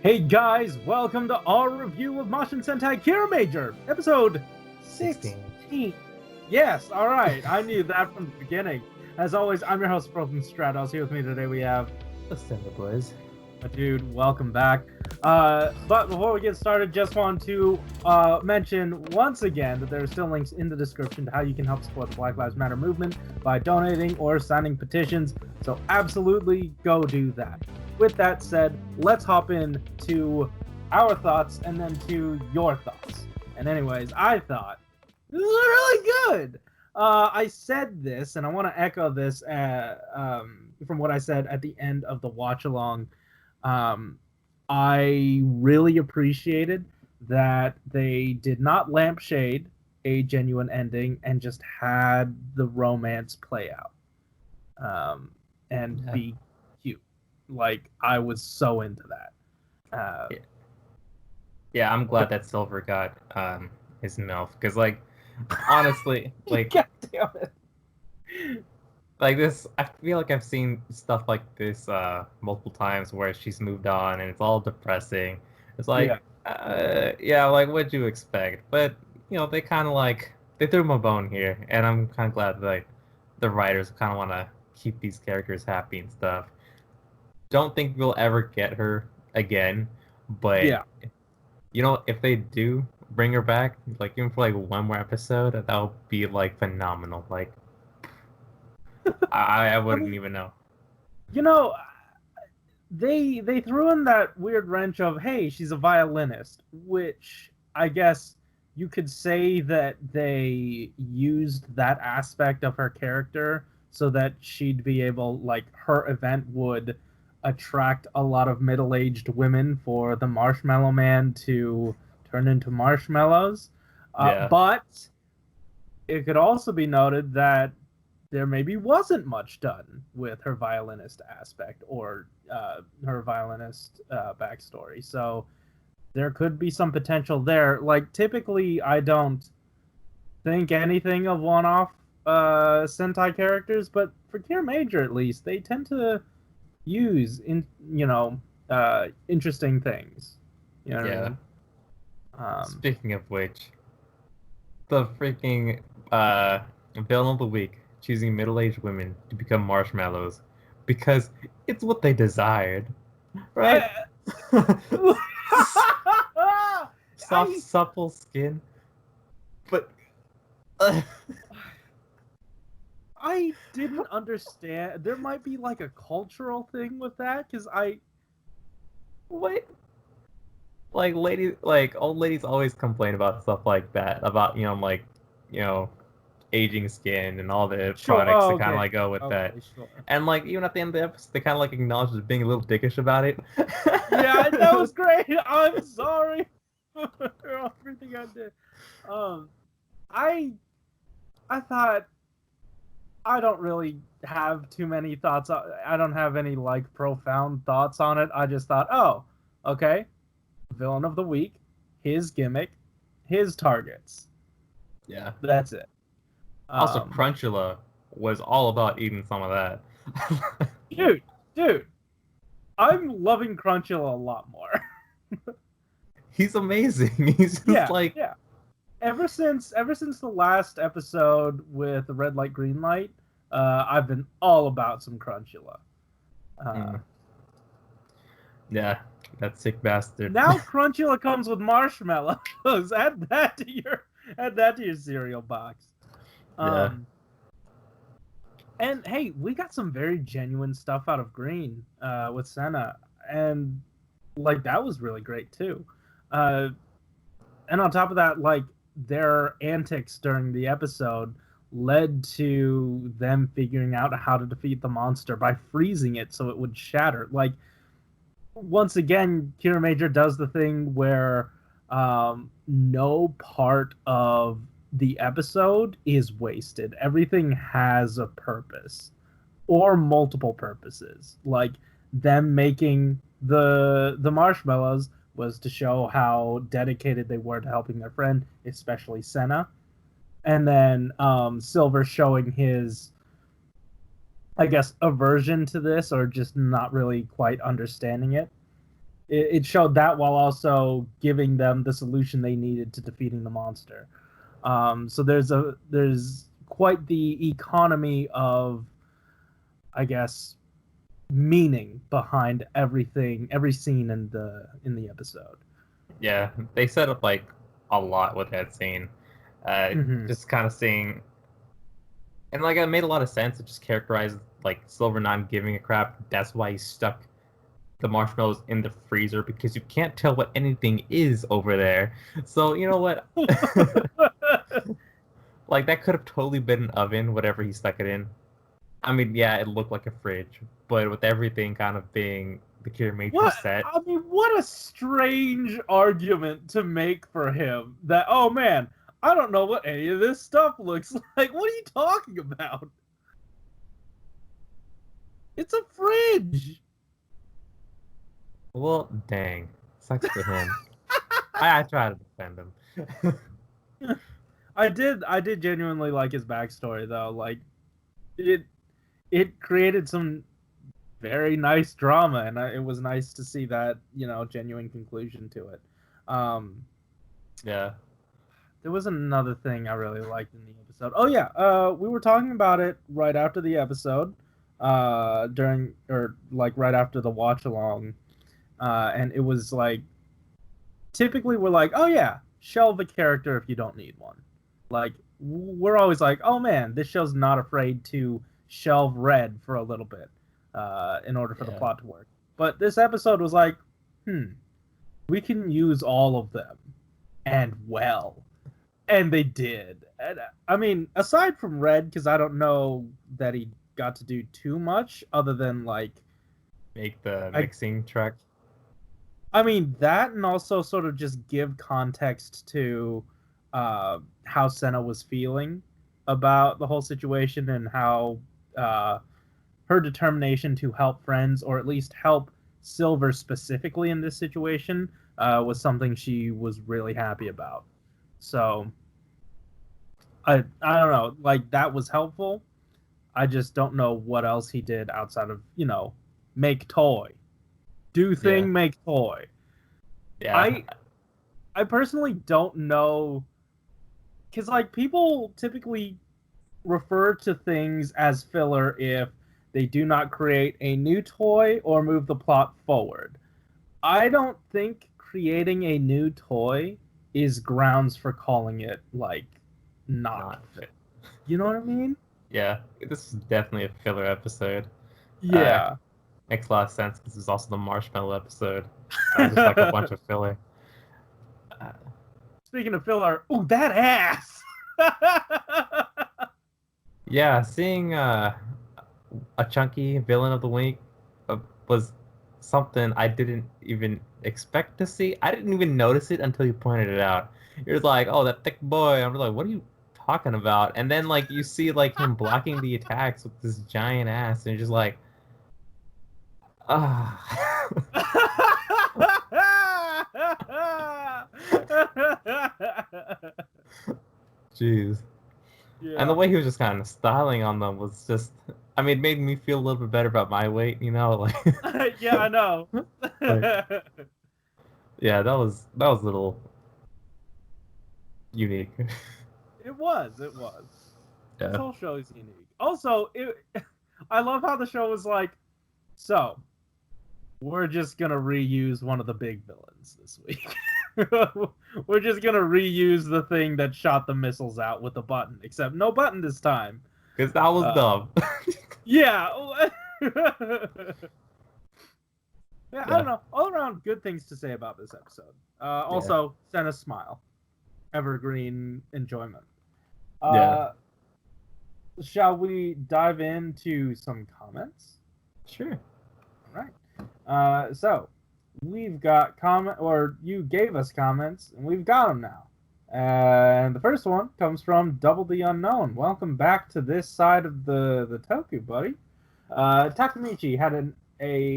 Hey guys, welcome to our review of Mashin Sentai Kiramager, episode 16. Yes, alright, I knew that from the beginning. As always, I'm your host, Broken Stratos. Here with me today we have Cinder Blaze. Dude, welcome back. But before we get started, just want to mention once again that there are still links in the description to how you can help support the Black Lives Matter movement by donating or signing petitions, so absolutely go do that. With that said, let's hop in to our thoughts and then to your thoughts. And anyways, I thought this was really good. I said this, and I want to echo this from what I said at the end of the watch along. I really appreciated that they did not lampshade a genuine ending and just had the romance play out and be cute. Like, I was so into that. Yeah, I'm glad that Silver got his MILF, because, like, honestly, like, God damn it. like this, I feel like I've seen stuff like this multiple times where she's moved on and it's all depressing. It's like, yeah, like, what'd you expect? But, you know, they kind of, like, they threw him a bone here, and I'm kind of glad that, like, the writers kind of want to keep these characters happy and stuff. Don't think we'll ever get her again, but Yeah. you know, if they do bring her back, like even for like one more episode, that would be like phenomenal. Like, I wouldn't even know. You know, they threw in that weird wrench of, hey, she's a violinist, which I guess you could say that they used that aspect of her character so that she'd be able, like, her event would attract a lot of middle-aged women for the Marshmallow Man to turn into marshmallows. Yeah. But it could also be noted that there maybe wasn't much done with her violinist aspect or her violinist backstory. So there could be some potential there. Like, typically, I don't think anything of one-off Sentai characters, but for Kiramager at least, they tend to use interesting things. You know Yeah. what I mean? Speaking of which, the freaking villain of the week choosing middle-aged women to become marshmallows because it's what they desired, right? Soft, supple skin, but. I didn't understand. There might be like a cultural thing with that, because Wait. Like ladies, like old ladies always complain about stuff like that, about like, aging skin and all the products that kind of like go with that. Sure. And like even at the end of the episode, they kind of like acknowledge as being a little dickish about it. Yeah, that was great. I'm sorry for everything I did. I thought I don't really have too many thoughts. I don't have any like profound thoughts on it. I just thought, oh, okay, villain of the week, his gimmick, his targets. Yeah, that's it. Also, Crunchula was all about eating some of that. dude, I'm loving Crunchula a lot more. He's amazing. He's just yeah. Ever since the last episode with the red light, green light, I've been all about some Crunchula. Yeah, that sick bastard. Now Crunchula comes with marshmallows. Add that to your cereal box. Yeah. And hey, we got some very genuine stuff out of Green with Senna, and like that was really great too. And on top of that, like, their antics during the episode led to them figuring out how to defeat the monster by freezing it so it would shatter. Like, once again, Kiramager does the thing where no part of the episode is wasted. Everything has a purpose or multiple purposes. Like, them making the marshmallows was to show how dedicated they were to helping their friend, especially Senna. And then Silver showing his, I guess, aversion to this, or just not really quite understanding it. it showed that while also giving them the solution they needed to defeating the monster. So there's quite the economy of, I guess, meaning behind everything, every scene in the episode. Yeah, they set up like a lot with that scene. Just kind of seeing, and like it made a lot of sense. It just characterized like Silver not giving a crap. That's why he stuck the marshmallows in the freezer, because you can't tell what anything is over there. So you know what? Like that could have totally been an oven, whatever he stuck it in. I mean, yeah, it looked like a fridge, but with everything kind of being the Kiramager set. I mean, what a strange argument to make for him. That, oh man, I don't know what any of this stuff looks like. What are you talking about? It's a fridge. Well, dang, sucks for him. I try to defend him. I did genuinely like his backstory though. Like, it created some very nice drama, and it was nice to see that, genuine conclusion to it. Yeah. There was another thing I really liked in the episode. Oh yeah, we were talking about it right after the episode, right after the watch along, and it was like, typically we're like, oh yeah, shelve a character if you don't need one. Like, we're always like, oh man, this show's not afraid to shelve Red for a little bit, in order for the plot to work. But this episode was like, we can use all of them, and well. And they did. And, I mean, aside from Red, because I don't know that he got to do too much other than, like, make the mixing track. I mean, that, and also sort of just give context to how Senna was feeling about the whole situation, and how her determination to help friends, or at least help Silver specifically in this situation, was something she was really happy about. So, I don't know, like, that was helpful. I just don't know what else he did outside of, make toy. Do thing, make toy. Yeah. I personally don't know, because, like, people typically refer to things as filler if they do not create a new toy or move the plot forward. I don't think creating a new toy is grounds for calling it, like, not fit. You know what I mean? Yeah, this is definitely a filler episode. Yeah. Makes a lot of sense because it's also the marshmallow episode. Just like a bunch of filler. Speaking of filler, ooh, that ass! Yeah, seeing a chunky villain of the week was something I didn't even expect to see. I didn't even notice it until you pointed it out. You're like, oh, that thick boy. I'm like, what are you talking about? And then, like, you see, like, him blocking the attacks with this giant ass, and you're just like, ah. Jeez. Yeah. And the way he was just kind of styling on them was just, I mean, it made me feel a little bit better about my weight, like. Yeah, I know. Yeah, that was a little unique. It was. Yeah. This whole show is unique. Also, I love how the show was like, so we're just gonna reuse one of the big villains this week. We're just gonna reuse the thing that shot the missiles out with the button, except no button this time. Because that was dumb. Yeah. Yeah, I don't know. All around good things to say about this episode. Also, Senna's smile. Evergreen enjoyment. Shall we dive into some comments? Sure. All right. So, we've got you gave us comments, and we've got them now. And the first one comes from Double the Unknown. Welcome back to this side of the Toku, buddy. Takamichi had an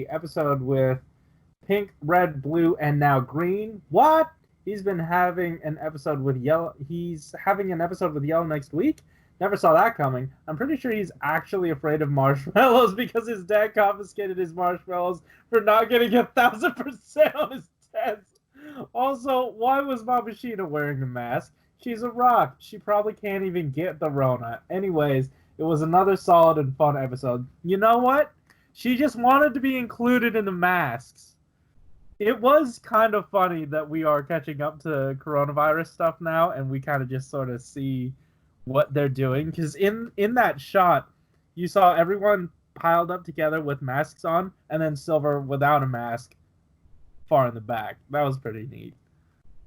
episode with pink, red, blue, and now green. What? He's been having an episode with yellow. He's having an episode with yellow next week. Never saw that coming. I'm pretty sure he's actually afraid of marshmallows because his dad confiscated his marshmallows for not getting 1,000% on his test. Also, why was Mamashita wearing a mask? She's a rock. She probably can't even get the Rona. Anyways, it was another solid and fun episode. You know what? She just wanted to be included in the masks. It was kind of funny that we are catching up to coronavirus stuff now, and we kind of just sort of see what they're doing. Because in that shot, you saw everyone piled up together with masks on, and then Silver without a mask far in the back. That was pretty neat.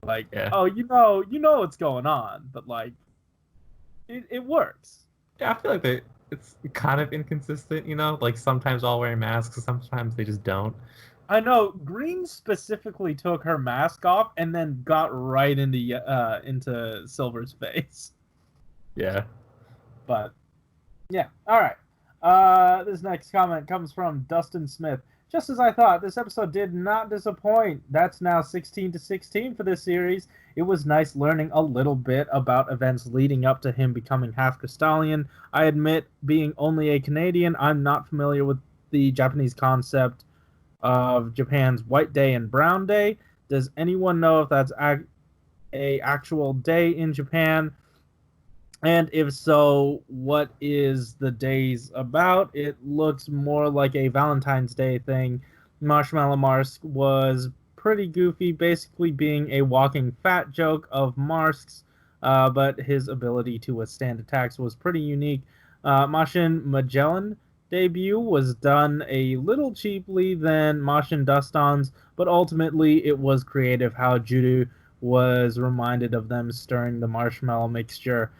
Like, Yeah. oh, you know what's going on, but like, it works. Yeah, I feel like it's kind of inconsistent, you know? Like sometimes all wear masks, sometimes they just don't. I know Green specifically took her mask off and then got right into Silver's face. Yeah. But yeah, all right. This next comment comes from Dustin Smith. Just as I thought, this episode did not disappoint. That's now 16-16 for this series. It was nice learning a little bit about events leading up to him becoming half Crystallian. I admit, being only a Canadian, I'm not familiar with the Japanese concept of Japan's White Day and Brown Day. Does anyone know if that's a actual day in Japan? And if so, what is the days about? It looks more like a Valentine's Day thing. Marshmallow Marsk was pretty goofy, basically being a walking fat joke of Marsk's, but his ability to withstand attacks was pretty unique. Mashin Magellan debut was done a little cheaply than Mashin Duston's, but ultimately it was creative how Judo was reminded of them stirring the marshmallow mixture.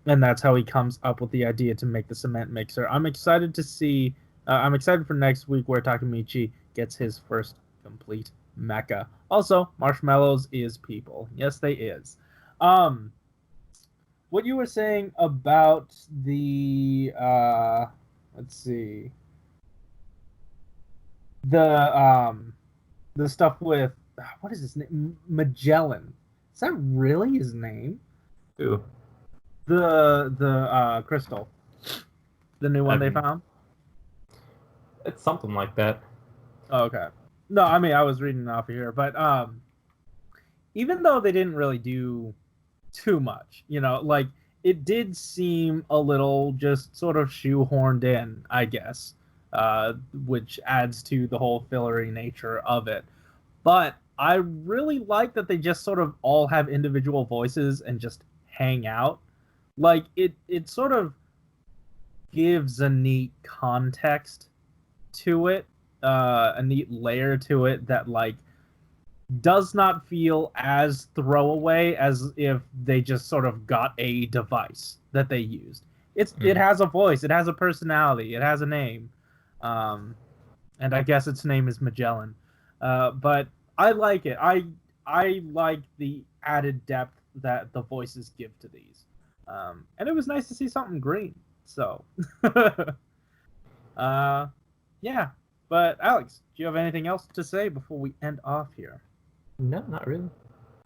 And that's how he comes up with the idea to make the cement mixer. I'm excited to see. I'm excited for next week where Takemichi gets his first complete mecha. Also, marshmallows is people. Yes, they is. What you were saying about the let's see, the stuff with what is his name? Magellan. Is that really his name? Ooh. The crystal, the new one they found. It's something like that. Oh, okay. No, I mean I was reading off of here, but even though they didn't really do too much, you know, like it did seem a little just sort of shoehorned in, I guess, which adds to the whole fillery nature of it. But I really like that they just sort of all have individual voices and just hang out. Like it sort of gives a neat context to it, a neat layer to it that like does not feel as throwaway as if they just sort of got a device that they used. It has a voice, it has a personality, it has a name, and I guess its name is Magellan. But I like it. I like the added depth that the voices give to these. And it was nice to see something green. So, yeah. But Alex, do you have anything else to say before we end off here? No, not really.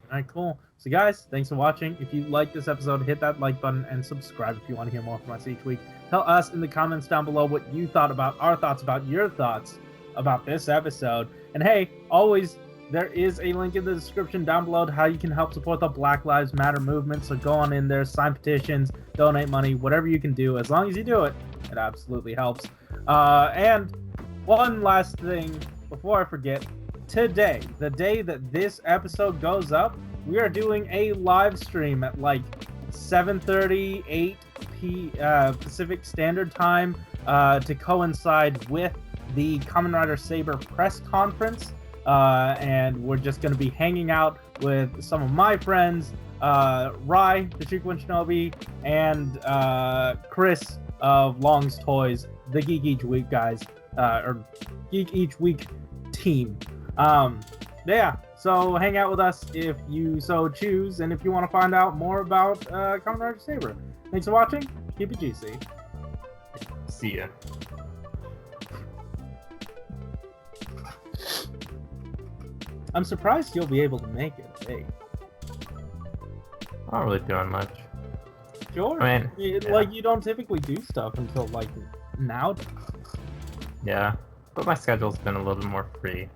All right, cool. So, guys, thanks for watching. If you like this episode, hit that like button and subscribe if you want to hear more from us each week. Tell us in the comments down below what you thought about our thoughts about your thoughts about this episode. And hey, always, there is a link in the description down below to how you can help support the Black Lives Matter movement. So go on in there, sign petitions, donate money, whatever you can do. As long as you do it, it absolutely helps. And one last thing before I forget. Today, the day that this episode goes up, we are doing a live stream at like 7:30, 8 Pacific Standard Time to coincide with the Kamen Rider Saber press conference. And we're just going to be hanging out with some of my friends, Rai, the Shikuan Shinobi, and Chris of Long's Toys, the Geek Each Week guys, or Geek Each Week team. Yeah, so hang out with us if you so choose, and if you want to find out more about Kamen Rider Saber. Thanks for watching. Keep it juicy. See ya. I'm surprised you'll be able to make it. Hey. I'm not really doing much. Sure. I mean, yeah. Like, you don't typically do stuff until, like, now. Yeah, but my schedule's been a little bit more free.